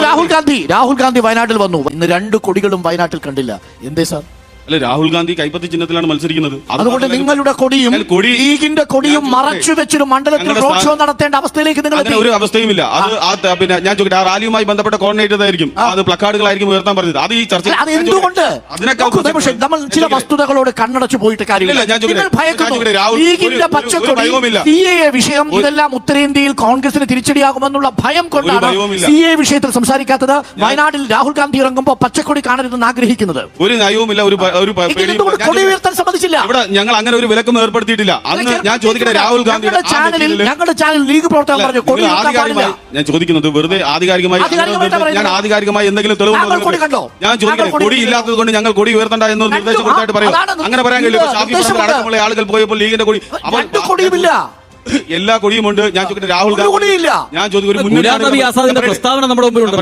രാഹുൽ ഗാന്ധി വയനാട്ടിൽ വന്നു. ഇന്ന് 2 കൊടികളും വയനാട്ടിൽ കണ്ടില്ല. എന്തേ സാർ? അല്ല, രാഹുൽ ഗാന്ധി കൈപ്പത്തി ചിഹ്നത്തിലാണ് മത്സരിക്കുന്നത്. അതുകൊണ്ട് നിങ്ങളുടെ കൊടിയും ലീഗിന്റെ കൊടിയും മറച്ചു വെച്ചൊരു മണ്ഡലത്തിൽ റോഡ് ഷോ നടത്തേണ്ട അവസ്ഥയിലേക്ക് നിങ്ങൾ ഒരു അവസ്ഥയുമില്ല. അത് പിന്നെ ഞാൻ ചോദിക്കട്ടെ, ആ റാലിയുമായി ബന്ധപ്പെട്ട കോർഡിനേറ്റർ ആയിരിക്കും, അത് പ്ലക്കാർഡുകളായിരിക്കും ഉയർത്താൻ പറഞ്ഞത്. അത് ഈ ചർച്ച എന്തുകൊണ്ട് നമ്മൾ ചില വസ്തുതകളോട് കണ്ണടച്ചു പോയിട്ട് കാര്യമില്ല. ലീഗിന്റെ പച്ചക്കൊടി CAA വിഷയം ഇതെല്ലാം ഉത്തരേന്ത്യയിൽ കോൺഗ്രസിന് തിരിച്ചടിയാകുമെന്നുള്ള ഭയം കൊണ്ടാണ് CAA വിഷയത്തിൽ സംസാരിക്കാത്തത്. വയനാട്ടിൽ രാഹുൽ ഗാന്ധി ഇറങ്ങുമ്പോൾ പച്ചക്കൊടി കാണരുതെന്ന് ആഗ്രഹിക്കുന്നത്. ഒരു നയവുമില്ല, ഇവിടെ ഞങ്ങൾ അങ്ങനെ ഒരു വിലക്കും ഏർപ്പെടുത്തിയിട്ടില്ല. അന്ന് ഞാൻ ചോദിക്കട്ടെ, രാഹുൽ ഗാന്ധി ഞങ്ങളുടെ ചാനൽ ലീഗ് പ്രവർത്തകർ പറഞ്ഞു ആധികാരികമായി ഞാൻ ചോദിക്കുന്നത് വെറുതെ ആധികാരികമായി ഞാൻ ആധികാരികമായി എന്തെങ്കിലും തെളിവ് ഞാൻ ചോദിക്കട്ടെ, കൊടി ഇല്ലാത്തത് കൊണ്ട് ഞങ്ങൾ കൊടി ഉയർത്തണ്ട എന്നൊരു നിർദ്ദേശം കൊടുത്തായിട്ട് പറയും. അങ്ങനെ പറയാൻ കഴിയില്ല. അടക്കമുള്ള ആളുകൾ പോയപ്പോൾ ലീഗിന്റെ കൊടി കൊടിയുമില്ല, എല്ലാ കൊടിയുമുണ്ട്. ഞാൻ ചോദിക്കട്ടെ, രാഹുൽ ഗാന്ധി ഞാൻ ചോദിക്കും, ഒരു പ്രസ്താവന നമ്മുടെ മുമ്പിലുണ്ട്.